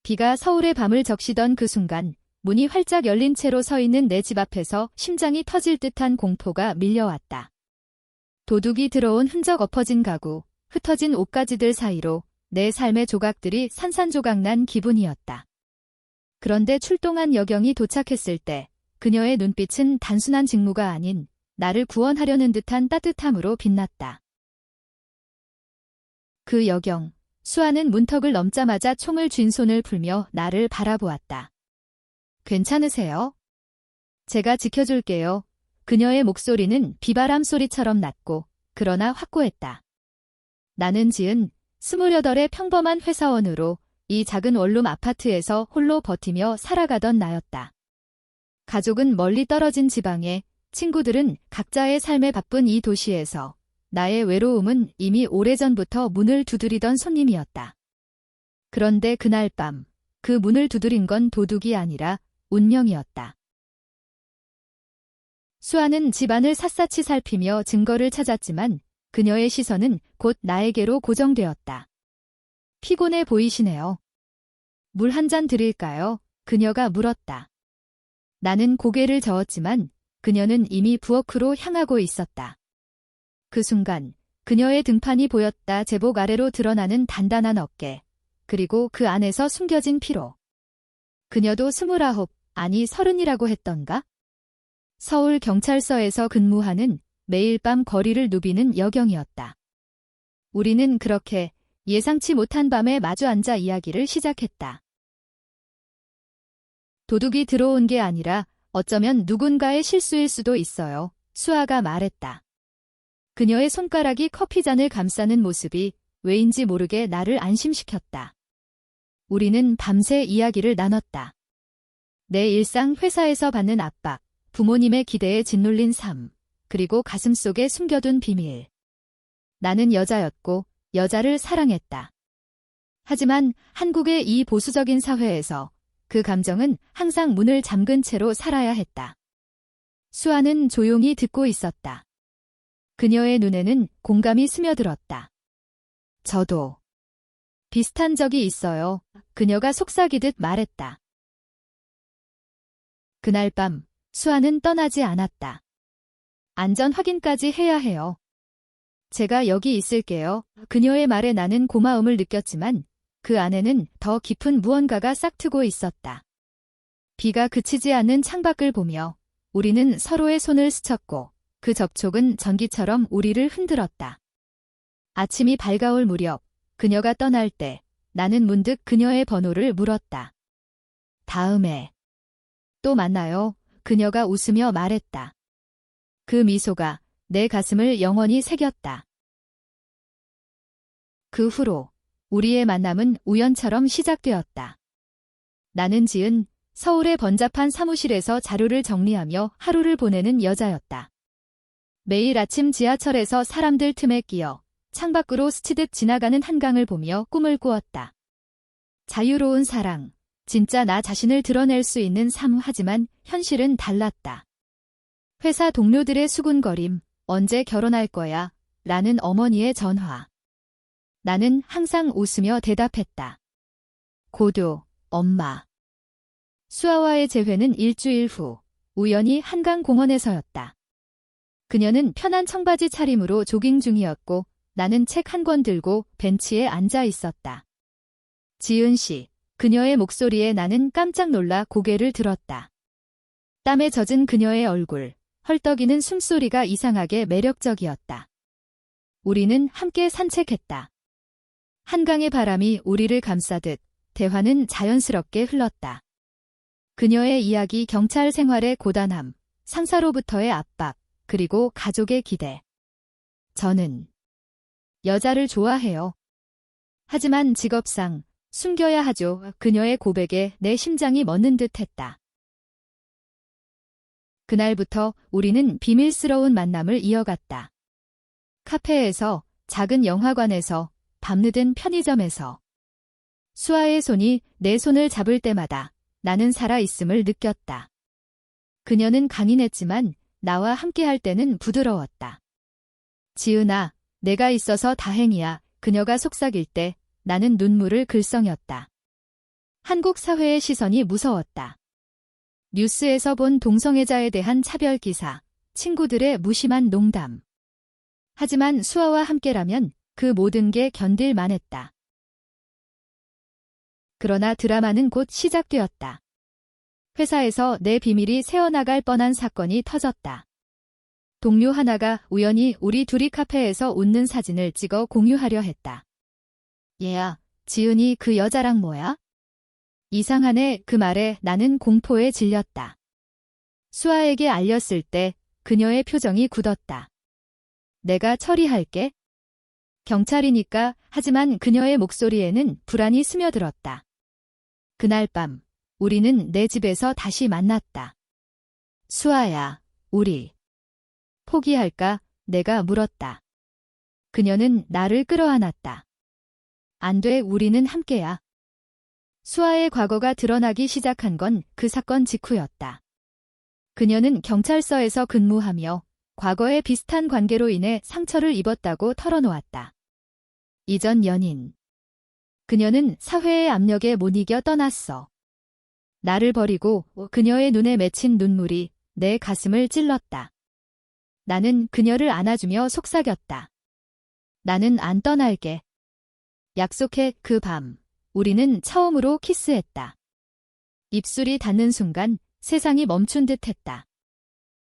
비가 서울의 밤을 적시던 그 순간 문이 활짝 열린 채로 서 있는 내 집 앞에서 심장이 터질 듯한 공포가 밀려왔다. 도둑이 들어온 흔적 엎어진 가구, 흩어진 옷가지들 사이로 내 삶의 조각들이 산산조각 난 기분이었다. 그런데 출동한 여경이 도착했을 때 그녀의 눈빛은 단순한 직무가 아닌 나를 구원하려는 듯한 따뜻함으로 빛났다. 그 여경, 수아는 문턱을 넘자마자 총을 쥔 손을 풀며 나를 바라보았다. 괜찮으세요? 제가 지켜줄게요. 그녀의 목소리는 비바람 소리처럼 낮고 그러나 확고했다. 나는 지은 28의 평범한 회사원으로 이 작은 원룸 아파트에서 홀로 버티며 살아가던 나였다. 가족은 멀리 떨어진 지방에, 친구들은 각자의 삶에 바쁜 이 도시에서 나의 외로움은 이미 오래전부터 문을 두드리던 손님이었다. 그런데 그날 밤, 그 문을 두드린 건 도둑이 아니라 운명이었다. 수아는 집안을 샅샅이 살피며 증거를 찾았지만 그녀의 시선은 곧 나에게로 고정되었다. 피곤해 보이시네요. 물 한 잔 드릴까요? 그녀가 물었다. 나는 고개를 저었지만 그녀는 이미 부엌으로 향하고 있었다. 그 순간 그녀의 등판이 보였다. 제복 아래로 드러나는 단단한 어깨, 그리고 그 안에서 숨겨진 피로. 그녀도 29, 아니 30이라고 했던가? 서울 경찰서에서 근무하는 매일 밤 거리를 누비는 여경이었다. 우리는 그렇게 예상치 못한 밤에 마주 앉아 이야기를 시작했다. 도둑이 들어온 게 아니라 어쩌면 누군가의 실수일 수도 있어요. 수아가 말했다. 그녀의 손가락이 커피잔을 감싸는 모습이 왜인지 모르게 나를 안심시켰다. 우리는 밤새 이야기를 나눴다. 내 일상, 회사에서 받는 압박, 부모님의 기대에 짓눌린 삶, 그리고 가슴속에 숨겨둔 비밀. 나는 여자였고 여자를 사랑했다. 하지만 한국의 이 보수적인 사회에서 그 감정은 항상 문을 잠근 채로 살아야 했다. 수아는 조용히 듣고 있었다. 그녀의 눈에는 공감이 스며들었다. 저도 비슷한 적이 있어요. 그녀가 속삭이듯 말했다. 그날 밤 수아는 떠나지 않았다. 안전 확인까지 해야 해요. 제가 여기 있을게요. 그녀의 말에 나는 고마움을 느꼈지만 그 안에는 더 깊은 무언가가 싹트고 있었다. 비가 그치지 않는 창밖을 보며 우리는 서로의 손을 스쳤고 그 접촉은 전기처럼 우리를 흔들었다. 아침이 밝아올 무렵 그녀가 떠날 때 나는 문득 그녀의 번호를 물었다. 다음에 또 만나요. 그녀가 웃으며 말했다. 그 미소가 내 가슴을 영원히 새겼다. 그 후로 우리의 만남은 우연처럼 시작되었다. 나는 지은 서울의 번잡한 사무실에서 자료를 정리하며 하루를 보내는 여자였다. 매일 아침 지하철에서 사람들 틈에 끼어 창밖으로 스치듯 지나가는 한강을 보며 꿈을 꾸었다. 자유로운 사랑, 진짜 나 자신을 드러낼 수 있는 삶. 하지만 현실은 달랐다. 회사 동료들의 수군거림, 언제 결혼할 거야? 라는 어머니의 전화. 나는 항상 웃으며 대답했다. 고도, 엄마. 수아와의 재회는 일주일 후, 우연히 한강공원에서였다. 그녀는 편한 청바지 차림으로 조깅 중이었고 나는 책 한 권 들고 벤치에 앉아 있었다. 지은 씨, 그녀의 목소리에 나는 깜짝 놀라 고개를 들었다. 땀에 젖은 그녀의 얼굴, 헐떡이는 숨소리가 이상하게 매력적이었다. 우리는 함께 산책했다. 한강의 바람이 우리를 감싸듯 대화는 자연스럽게 흘렀다. 그녀의 이야기, 경찰 생활의 고단함, 상사로부터의 압박, 그리고 가족의 기대. 저는 여자를 좋아해요. 하지만 직업상 숨겨야 하죠. 그녀의 고백에 내 심장이 멎는 듯 했다. 그날부터 우리는 비밀스러운 만남을 이어갔다. 카페에서, 작은 영화관에서, 밤늦은 편의점에서. 수아의 손이 내 손을 잡을 때마다 나는 살아있음을 느꼈다. 그녀는 강인했지만 나와 함께할 때는 부드러웠다. 지은아, 내가 있어서 다행이야. 그녀가 속삭일 때 나는 눈물을 글썽였다. 한국 사회의 시선이 무서웠다. 뉴스에서 본 동성애자에 대한 차별 기사, 친구들의 무심한 농담. 하지만 수아와 함께라면 그 모든 게 견딜 만했다. 그러나 드라마는 곧 시작되었다. 회사에서 내 비밀이 새어나갈 뻔한 사건이 터졌다. 동료 하나가 우연히 우리 둘이 카페에서 웃는 사진을 찍어 공유하려 했다. 얘야, 지은이 그 여자랑 뭐야? 이상하네. 그 말에 나는 공포에 질렸다. 수아에게 알렸을 때 그녀의 표정이 굳었다. 내가 처리할게. 경찰이니까. 하지만 그녀의 목소리에는 불안이 스며들었다. 그날 밤 우리는 내 집에서 다시 만났다. 수아야, 우리 포기할까? 내가 물었다. 그녀는 나를 끌어안았다. 안 돼, 우리는 함께야. 수아의 과거가 드러나기 시작한 건 그 사건 직후였다. 그녀는 경찰서에서 근무하며 과거의 비슷한 관계로 인해 상처를 입었다고 털어놓았다. 이전 연인. 그녀는 사회의 압력에 못 이겨 떠났어. 나를 버리고. 그녀의 눈에 맺힌 눈물이 내 가슴을 찔렀다. 나는 그녀를 안아주며 속삭였다. 나는 안 떠날게. 약속해. 그 밤 우리는 처음으로 키스했다. 입술이 닿는 순간 세상이 멈춘 듯 했다.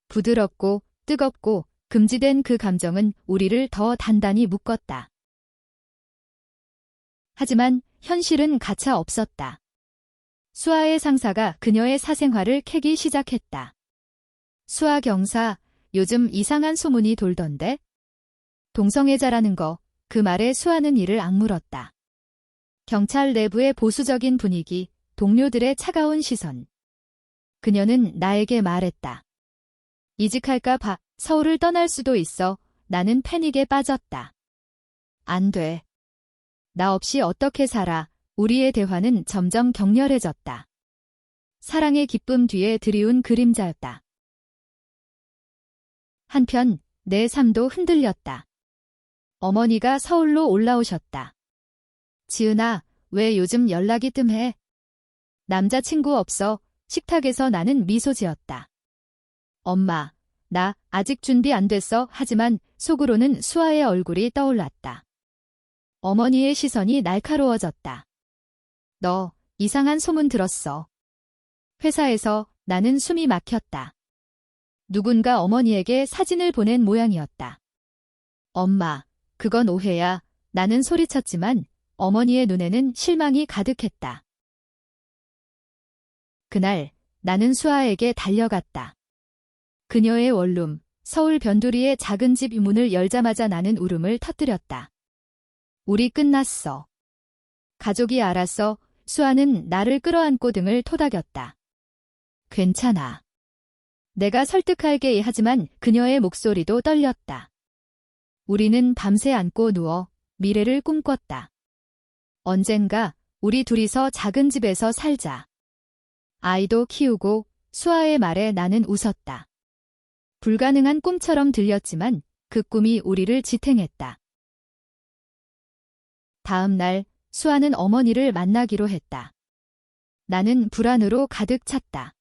부드럽고 뜨겁고 금지된 그 감정은 우리를 더 단단히 묶었다. 하지만 현실은 가차 없었다. 수아의 상사가 그녀의 사생활을 캐기 시작했다. 수아 경사, 요즘 이상한 소문이 돌던데? 동성애자라는 거. 그 말에 수아는 이를 악물었다. 경찰 내부의 보수적인 분위기, 동료들의 차가운 시선. 그녀는 나에게 말했다. 이직할까 봐. 서울을 떠날 수도 있어. 나는 패닉에 빠졌다. 안 돼. 나 없이 어떻게 살아. 우리의 대화는 점점 격렬해졌다. 사랑의 기쁨 뒤에 드리운 그림자였다. 한편 내 삶도 흔들렸다. 어머니가 서울로 올라오셨다. 지은아, 왜 요즘 연락이 뜸해? 남자친구 없어? 식탁에서 나는 미소 지었다. 엄마, 나 아직 준비 안 됐어. 하지만 속으로는 수아의 얼굴이 떠올랐다. 어머니의 시선이 날카로워졌다. 너 이상한 소문 들었어. 회사에서. 나는 숨이 막혔다. 누군가 어머니에게 사진을 보낸 모양이었다. 엄마, 그건 오해야. 나는 소리쳤지만 어머니의 눈에는 실망이 가득했다. 그날 나는 수아에게 달려갔다. 그녀의 원룸, 서울 변두리의 작은 집 문을 열자마자 나는 울음을 터뜨렸다. 우리 끝났어. 가족이 알았어. 수아는 나를 끌어안고 등을 토닥였다. 괜찮아. 내가 설득할게. 하지만 그녀의 목소리도 떨렸다. 우리는 밤새 안고 누워 미래를 꿈꿨다. 언젠가 우리 둘이서 작은 집에서 살자. 아이도 키우고. 수아의 말에 나는 웃었다. 불가능한 꿈처럼 들렸지만 그 꿈이 우리를 지탱했다. 다음 날 수아는 어머니를 만나기로 했다. 나는 불안으로 가득 찼다.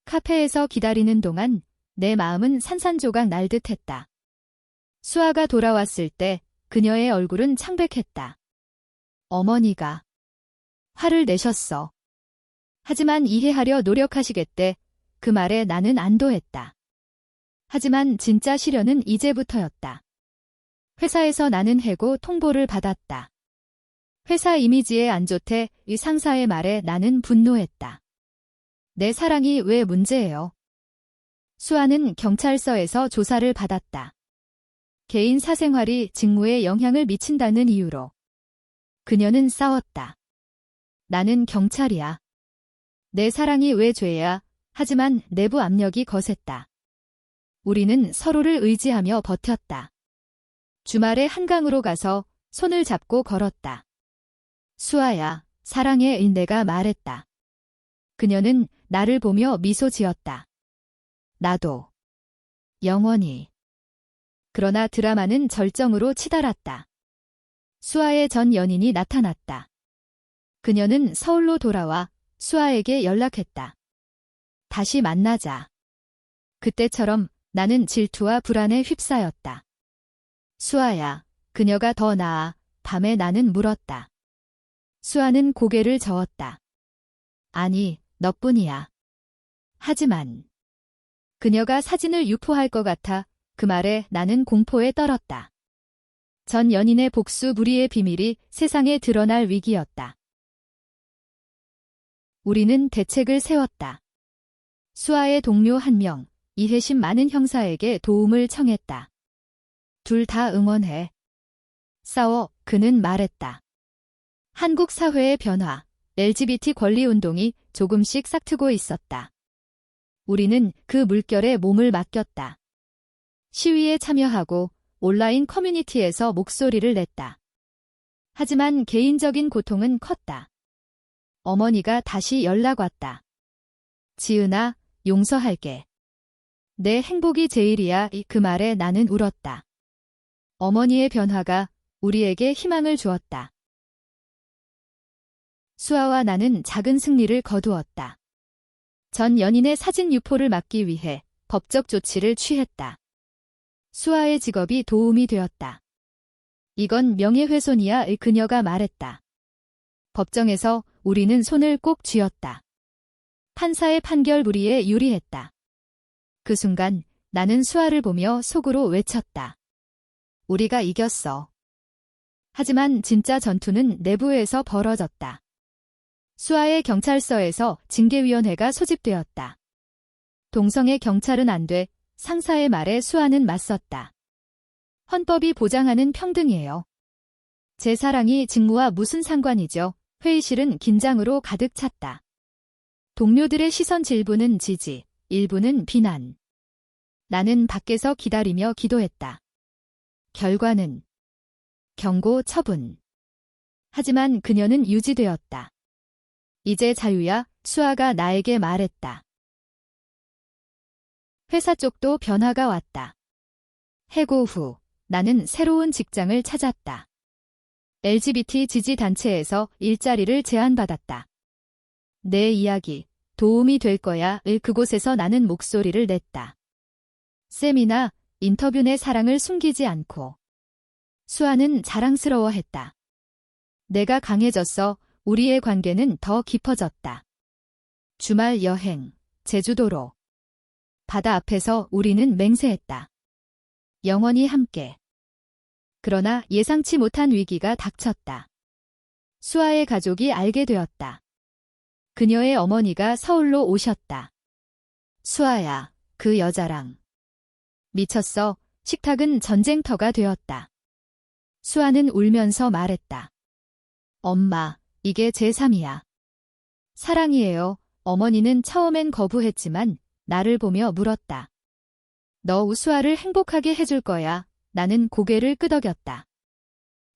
카페에서 기다리는 동안 내 마음은 산산조각 날 듯했다. 수아가 돌아왔을 때 그녀의 얼굴은 창백했다. 어머니가 화를 내셨어. 하지만 이해하려 노력하시겠대. 그 말에 나는 안도했다. 하지만 진짜 시련은 이제부터였다. 회사에서 나는 해고 통보를 받았다. 회사 이미지에 안 좋대. 이 상사의 말에 나는 분노했다. 내 사랑이 왜 문제예요? 수아는 경찰서에서 조사를 받았다. 개인 사생활이 직무에 영향을 미친다는 이유로. 그녀는 싸웠다. 나는 경찰이야. 내 사랑이 왜 죄야? 하지만 내부 압력이 거셌다. 우리는 서로를 의지하며 버텼다. 주말에 한강으로 가서 손을 잡고 걸었다. 수아야, 사랑해. 내가 말했다. 그녀는 나를 보며 미소 지었다. 나도. 영원히. 그러나 드라마는 절정으로 치달았다. 수아의 전 연인이 나타났다. 그녀는 서울로 돌아와 수아에게 연락했다. 다시 만나자. 그때처럼 나는 질투와 불안에 휩싸였다. 수아야, 그녀가 더 나아. 밤에 나는 물었다. 수아는 고개를 저었다. 아니, 너뿐이야. 하지만 그녀가 사진을 유포할 것 같아 그 말에 나는 공포에 떨었다. 전 연인의 복수 무리의 비밀이 세상에 드러날 위기였다. 우리는 대책을 세웠다. 수아의 동료 한 명, 이해심 많은 형사에게 도움을 청했다. 둘 다 응원해. 싸워, 그는 말했다. 한국 사회의 변화, LGBT 권리 운동이 조금씩 싹트고 있었다. 우리는 그 물결에 몸을 맡겼다. 시위에 참여하고 온라인 커뮤니티에서 목소리를 냈다. 하지만 개인적인 고통은 컸다. 어머니가 다시 연락 왔다. 지은아, 용서할게. 내 행복이 제일이야. 그 말에 나는 울었다. 어머니의 변화가 우리에게 희망을 주었다. 수아와 나는 작은 승리를 거두었다. 전 연인의 사진 유포를 막기 위해 법적 조치를 취했다. 수아의 직업이 도움이 되었다. 이건 명예훼손이야. 그녀가 말했다. 법정에서 우리는 손을 꼭 쥐었다. 판사의 판결 우리에 유리했다. 그 순간 나는 수아를 보며 속으로 외쳤다. 우리가 이겼어. 하지만 진짜 전투는 내부에서 벌어졌다. 수아의 경찰서에서 징계위원회가 소집되었다. 동성애 경찰은 안 돼. 상사의 말에 수아는 맞섰다. 헌법이 보장하는 평등이에요. 제 사랑이 직무와 무슨 상관이죠? 회의실은 긴장으로 가득 찼다. 동료들의 시선 질부는 지지, 일부는 비난. 나는 밖에서 기다리며 기도했다. 결과는 경고 처분. 하지만 그녀는 유지되었다. 이제 자유야, 수아가 나에게 말했다. 회사 쪽도 변화가 왔다. 해고 후 나는 새로운 직장을 찾았다. LGBT 지지 단체에서 일자리를 제안받았다. 내 이야기, 도움이 될 거야. 그곳에서 나는 목소리를 냈다. 세미나, 인터뷰 내 사랑을 숨기지 않고. 수아는 자랑스러워했다. 내가 강해졌어. 우리의 관계는 더 깊어졌다. 주말 여행, 제주도로. 바다 앞에서 우리는 맹세했다. 영원히 함께. 그러나 예상치 못한 위기가 닥쳤다. 수아의 가족이 알게 되었다. 그녀의 어머니가 서울로 오셨다. 수아야, 그 여자랑. 미쳤어. 식탁은 전쟁터가 되었다. 수아는 울면서 말했다. 엄마, 이게 제3이야. 사랑이에요. 어머니는 처음엔 거부했지만 나를 보며 물었다. 너 수아를 행복하게 해줄 거야. 나는 고개를 끄덕였다.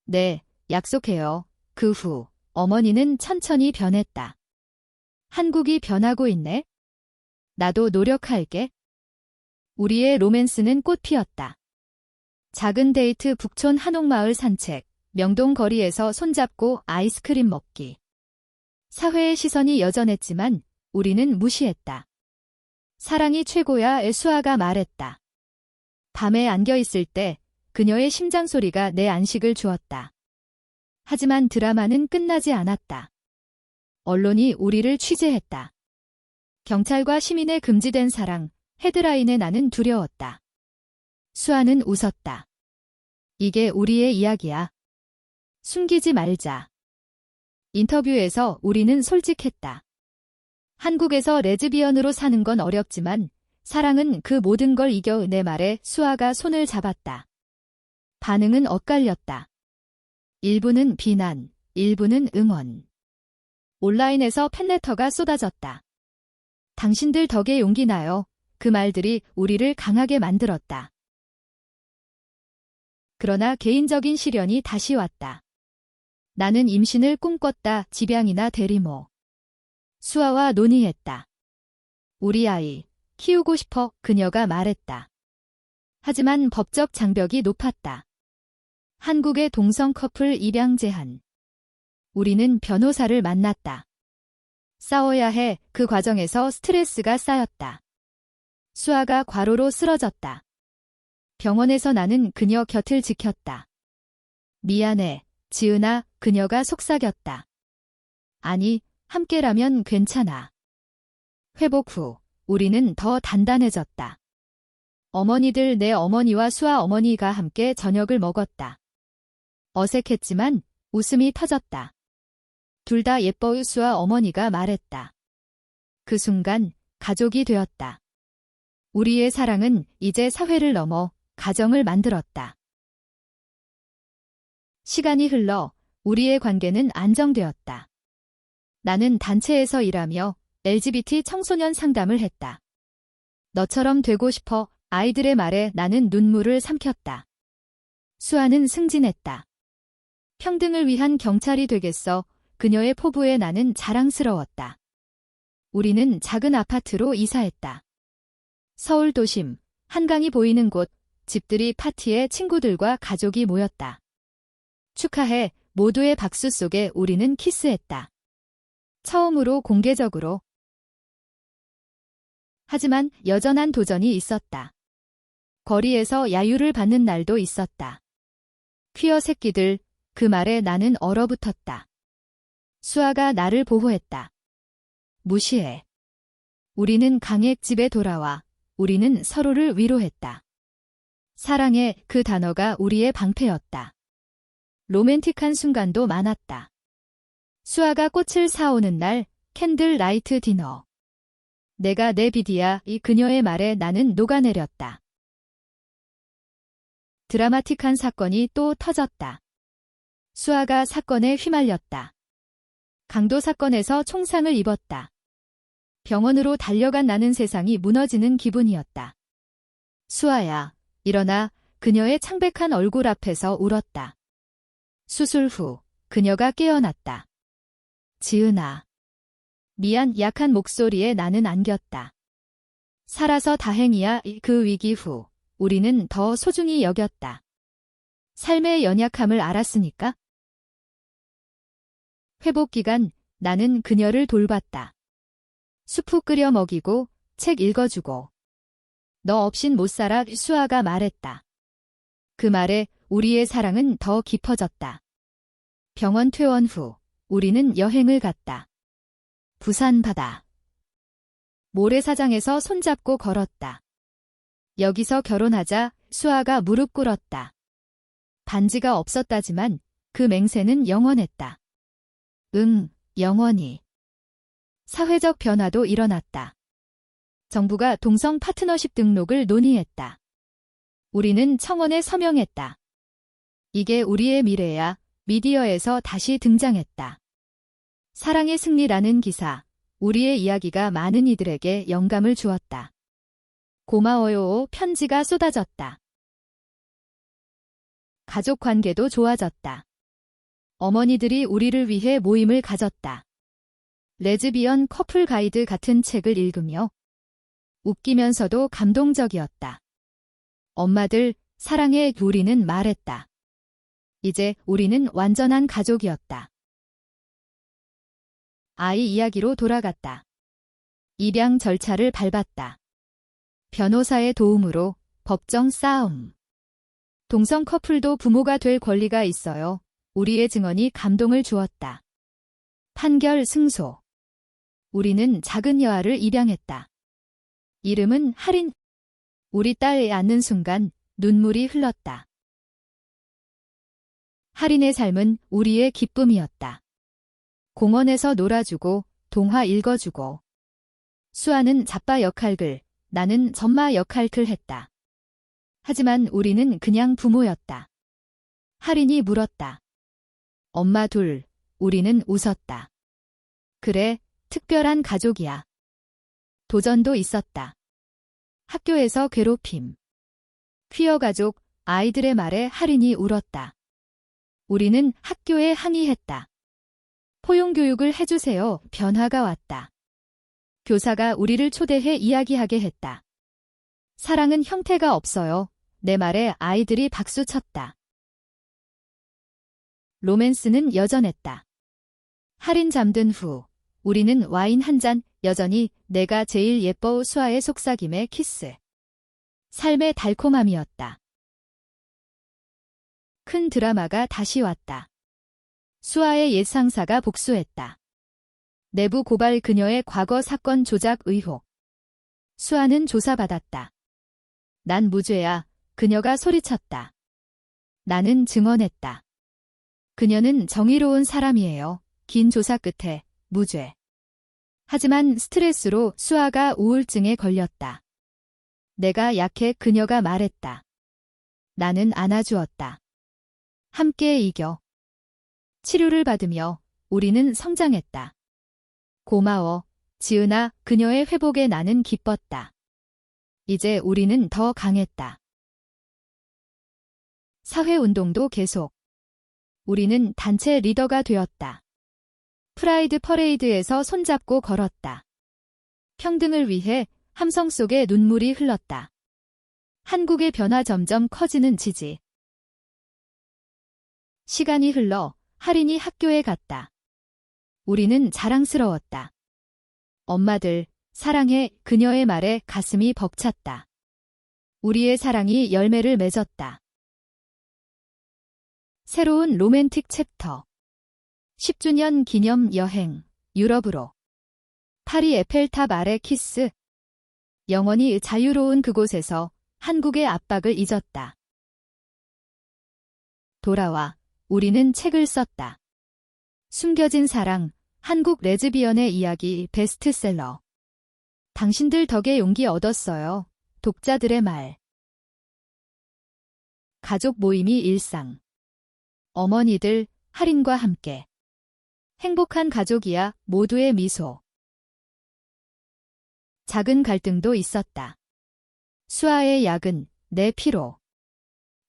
네, 약속해요. 그 후 어머니는 천천히 변했다. 한국이 변하고 있네. 나도 노력할게. 우리의 로맨스는 꽃 피었다. 작은 데이트 북촌 한옥마을 산책, 명동 거리에서 손잡고 아이스크림 먹기. 사회의 시선이 여전했지만 우리는 무시했다. 사랑이 최고야. 수아가 말했다. 밤에 안겨있을 때 그녀의 심장 소리가 내 안식을 주었다. 하지만 드라마는 끝나지 않았다. 언론이 우리를 취재했다. 경찰과 시민의 금지된 사랑, 헤드라인에 나는 두려웠다. 수아는 웃었다. 이게 우리의 이야기야. 숨기지 말자. 인터뷰에서 우리는 솔직했다. 한국에서 레즈비언으로 사는 건 어렵지만 사랑은 그 모든 걸 이겨. 내 말에 수아가 손을 잡았다. 반응은 엇갈렸다. 일부는 비난, 일부는 응원. 온라인에서 팬레터가 쏟아졌다. 당신들 덕에 용기 나요. 그 말들이 우리를 강하게 만들었다. 그러나 개인적인 시련이 다시 왔다. 나는 임신을 꿈꿨다. 집양이나 대리모. 수아와 논의했다. 우리 아이, 키우고 싶어. 그녀가 말했다. 하지만 법적 장벽이 높았다. 한국의 동성 커플 입양 제한. 우리는 변호사를 만났다. 싸워야 해. 그 과정에서 스트레스가 쌓였다. 수아가 과로로 쓰러졌다. 병원에서 나는 그녀 곁을 지켰다. 미안해, 지은아, 그녀가 속삭였다. 아니, 함께라면 괜찮아. 회복 후, 우리는 더 단단해졌다. 어머니들, 내 어머니와 수아 어머니가 함께 저녁을 먹었다. 어색했지만 웃음이 터졌다. 둘 다 예뻐요. 수아 어머니가 말했다. 그 순간 가족이 되었다. 우리의 사랑은 이제 사회를 넘어 가정을 만들었다. 시간이 흘러 우리의 관계는 안정되었다. 나는 단체에서 일하며 LGBT 청소년 상담을 했다. 너처럼 되고 싶어. 아이들의 말에 나는 눈물을 삼켰다. 수아는 승진했다. 평등을 위한 경찰이 되겠어. 그녀의 포부에 나는 자랑스러웠다. 우리는 작은 아파트로 이사했다. 서울 도심, 한강이 보이는 곳, 집들이 파티에 친구들과 가족이 모였다. 축하해. 모두의 박수 속에 우리는 키스했다. 처음으로 공개적으로. 하지만 여전한 도전이 있었다. 거리에서 야유를 받는 날도 있었다. 퀴어 새끼들, 그 말에 나는 얼어붙었다. 수아가 나를 보호했다. 무시해. 우리는 강의 집에 돌아와 우리는 서로를 위로했다. 사랑해, 그 단어가 우리의 방패였다. 로맨틱한 순간도 많았다. 수아가 꽃을 사오는 날, 캔들 라이트 디너. 내가 내 비디야. 이 그녀의 말에 나는 녹아내렸다. 드라마틱한 사건이 또 터졌다. 수아가 사건에 휘말렸다. 강도 사건에서 총상을 입었다. 병원으로 달려간 나는 세상이 무너지는 기분이었다. 수아야, 일어나. 그녀의 창백한 얼굴 앞에서 울었다. 수술 후 그녀가 깨어났다. 지은아. 미안. 약한 목소리에 나는 안겼다. 살아서 다행이야. 그 위기 후 우리는 더 소중히 여겼다. 삶의 연약함을 알았으니까. 회복 기간, 나는 그녀를 돌봤다. 수프 끓여 먹이고 책 읽어주고. 너 없인 못 살아. 수아가 말했다. 그 말에 우리의 사랑은 더 깊어졌다. 병원 퇴원 후 우리는 여행을 갔다. 부산 바다. 모래사장에서 손잡고 걸었다. 여기서 결혼하자. 수아가 무릎 꿇었다. 반지가 없었다지만 그 맹세는 영원했다. 응, 영원히. 사회적 변화도 일어났다. 정부가 동성 파트너십 등록을 논의했다. 우리는 청원에 서명했다. 이게 우리의 미래야. 미디어에서 다시 등장했다. 사랑의 승리라는 기사. 우리의 이야기가 많은 이들에게 영감을 주었다. 고마워요. 편지가 쏟아졌다. 가족 관계도 좋아졌다. 어머니들이 우리를 위해 모임을 가졌다. 레즈비언 커플 가이드 같은 책을 읽으며 웃기면서도 감동적이었다. 엄마들, 사랑해. 우리는 말했다. 이제 우리는 완전한 가족이었다. 아이 이야기로 돌아갔다. 입양 절차를 밟았다. 변호사의 도움으로 법정 싸움. 동성 커플도 부모가 될 권리가 있어요. 우리의 증언이 감동을 주었다. 판결 승소. 우리는 작은 여아를 입양했다. 이름은 하린. 우리 딸을 안는 순간 눈물이 흘렀다. 하린의 삶은 우리의 기쁨이었다. 공원에서 놀아주고 동화 읽어주고. 수아는 잡바 역할글, 나는 전마 역할글 했다. 하지만 우리는 그냥 부모였다. 하린이 물었다. 엄마 둘, 우리는 웃었다. 그래, 특별한 가족이야. 도전도 있었다. 학교에서 괴롭힘. 퀴어 가족, 아이들의 말에 하린이 울었다. 우리는 학교에 항의했다. 포용교육을 해주세요. 변화가 왔다. 교사가 우리를 초대해 이야기하게 했다. 사랑은 형태가 없어요. 내 말에 아이들이 박수쳤다. 로맨스는 여전했다. 할인 잠든 후 우리는 와인 한 잔, 여전히 내가 제일 예뻐 수아의 속삭임에 키스. 삶의 달콤함이었다. 큰 드라마가 다시 왔다. 수아의 옛 상사가 복수했다. 내부 고발 그녀의 과거 사건 조작 의혹. 수아는 조사받았다. 난 무죄야. 그녀가 소리쳤다. 나는 증언했다. 그녀는 정의로운 사람이에요. 긴 조사 끝에 무죄. 하지만 스트레스로 수아가 우울증에 걸렸다. 내가 약해 그녀가 말했다. 나는 안아주었다. 함께 이겨. 치료를 받으며 우리는 성장했다. 고마워, 지은아. 그녀의 회복에 나는 기뻤다. 이제 우리는 더 강했다. 사회운동도 계속. 우리는 단체 리더가 되었다. 프라이드 퍼레이드에서 손잡고 걸었다. 평등을 위해 함성 속에 눈물이 흘렀다. 한국의 변화 점점 커지는 지지. 시간이 흘러 할인이 학교에 갔다. 우리는 자랑스러웠다. 엄마들, 사랑해. 그녀의 말에 가슴이 벅찼다. 우리의 사랑이 열매를 맺었다. 새로운 로맨틱 챕터. 10주년 기념 여행, 유럽으로. 파리 에펠탑 아래 키스. 영원히 자유로운 그곳에서 한국의 압박을 잊었다. 돌아와, 우리는 책을 썼다. 숨겨진 사랑, 한국 레즈비언의 이야기 베스트셀러. 당신들 덕에 용기 얻었어요. 독자들의 말. 가족 모임이 일상. 어머니들, 할인과 함께. 행복한 가족이야. 모두의 미소. 작은 갈등도 있었다. 수아의 야근, 내 피로.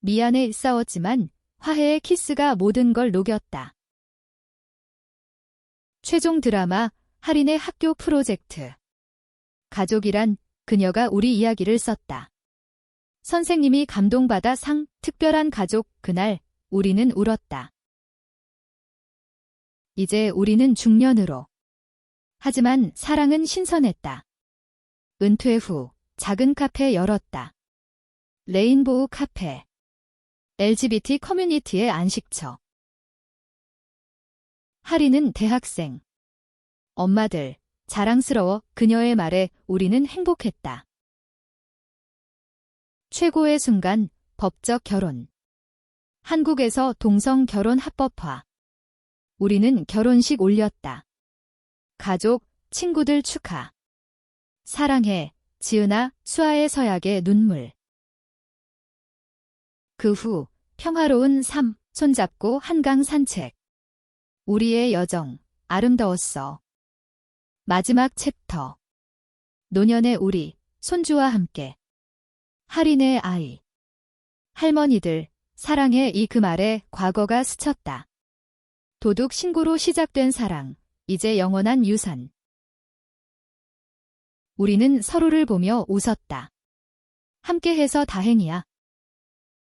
미안해. 싸웠지만 화해의 키스가 모든 걸 녹였다. 최종 드라마, 할인의 학교 프로젝트. 가족이란 그녀가 우리 이야기를 썼다. 선생님이 감동받아 상, 특별한 가족. 그날 우리는 울었다. 이제 우리는 중년으로. 하지만 사랑은 신선했다. 은퇴 후 작은 카페 열었다. 레인보우 카페. LGBT 커뮤니티의 안식처. 할인은 대학생. 엄마들, 자랑스러워. 그녀의 말에 우리는 행복했다. 최고의 순간, 법적 결혼. 한국에서 동성 결혼 합법화. 우리는 결혼식 올렸다. 가족, 친구들 축하. 사랑해, 지은아. 수아의 서약의 눈물. 그 후 평화로운 삶, 손잡고 한강 산책. 우리의 여정, 아름다웠어. 마지막 챕터. 노년의 우리, 손주와 함께. 할인의 아이. 할머니들, 사랑해. 이 그 말에 과거가 스쳤다. 도둑 신고로 시작된 사랑, 이제 영원한 유산. 우리는 서로를 보며 웃었다. 함께해서 다행이야.